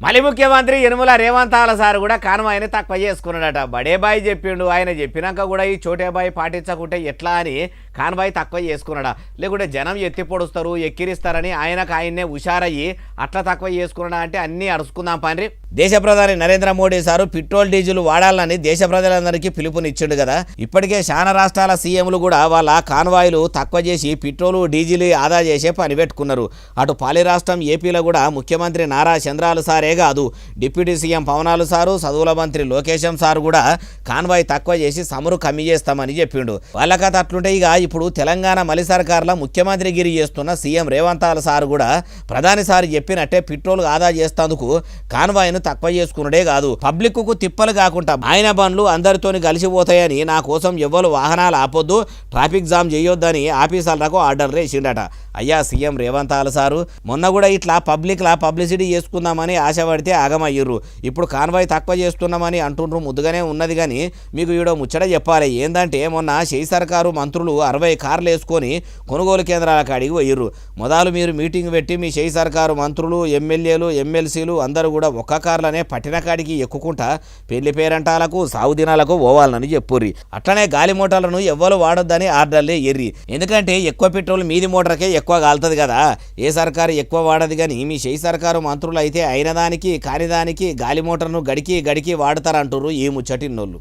మళ్ళీ ముఖ్యమంత్రి యనుమల రేవంతాల సార్ కూడా కాన్వాయ్ని తక్కువ చేసుకున్నాడట. బడేబాయి చెప్పిండు, ఆయన చెప్పినాక కూడా ఈ చోటేబాయి పాటించకుంటే ఎట్లా అని కాన్వాయ్ తక్కువ చేసుకున్నాడా, లేకుంటే జనం ఎత్తి పొడుస్తారు ఎక్కిరిస్తారని ఆయన్నే హుషారయ్యి అట్లా తక్కువ చేసుకున్నాడా అంటే అన్నీ అరుచుకుందాం పండ్రి. దేశ ప్రధాని Narendra Modi sir petrol diesel వాడాలని దేశ ప్రజలందరికీ పిలుపునిచ్చిండు కదా. ఇప్పటికే చాలా రాష్ట్రాల సీఎంలు కూడా వాళ్ళ కాన్వాయ్లు తక్కువ చేసి పెట్రోలు డీజిల్ ఆదా చేసే పని పెట్టుకున్నారు. అటు పాలి రాష్ట్రం ఏపీలో కూడా ముఖ్యమంత్రి నారా చంద్రాలు సారే కాదు, డిప్యూటీ సీఎం పవనాలు సారు, చదువుల మంత్రి లోకేశం సారు కూడా కాన్వాయ్ తక్కువ చేసి సమురు కమ్మి చేస్తామని చెప్పిండు. వాళ్ళ కథ అట్లుంటే ఇక ఇప్పుడు తెలంగాణ మలి సర్కార్లో ముఖ్యమంత్రి గిరి చేస్తున్న సీఎం రేవంతాల సారు కూడా ప్రధాని సారు చెప్పినట్టే పెట్రోల్ ఆదా చేస్తేందుకు కాన్వాయ్ను తక్కువ చేసుకున్నడే కాదు, పబ్లిక్ కు తిప్పలు కాకుండా ఆయన బండ్లు అందరితోని కలిసిపోతాయని నా కోసం ఎవ్వరు వాహనాలు ఆపొద్దు, ట్రాఫిక్ జామ్ చేయొద్దని ఆఫీసర్లకు ఆర్డర్ వేసిండట. అయ్యా సీఎం రేవంతాల సారు మొన్న కూడా ఇట్లా పబ్లిసిటీ చేసుకుందామని ఆశపడితే ఆగమయ్యుర్రు. ఇప్పుడు కాన్వాయ్ తక్కువ చేస్తున్నామని అంటుండ్రు. ముద్దుగానే ఉన్నది కానీ మీకు ఈడో ముచ్చట చెప్పాలి. ఏందంటే మొన్న చేయి సర్కారు మంత్రులు 60 కార్లు వేసుకొని కొనుగోలు కేంద్రాల కాడికి పోయిర్రు. మొదలు మీరు మీటింగ్ పెట్టి మీ చేయి సర్కారు మంత్రులు, ఎమ్మెల్యేలు, ఎమ్మెల్సీలు అందరూ కూడా ఒక్క కార్లనే పట్టిన కాడికి ఎక్కుకుంటా పెళ్లి పేరంటాలకు సాగు దినాలకు పోవాలని చెప్పుర్రి. అట్లనే గాలి మోటార్లను ఎవ్వరు వాడొద్దని ఆర్డర్లే ఎర్రి. ఎందుకంటే ఎక్కువ పెట్రోల్ మీది మోటార్కే ఎక్కువ కాలుతుంది కదా. ఏ సర్కారు ఎక్కువ వాడదు కానీ మీ చేయి సర్కారు మంత్రులు అయితే అయిన దానికి కాని దానికి గాలి మోటార్ను గడికి వాడతారంటారు ఈ ముచ్చటిన్నోళ్ళు.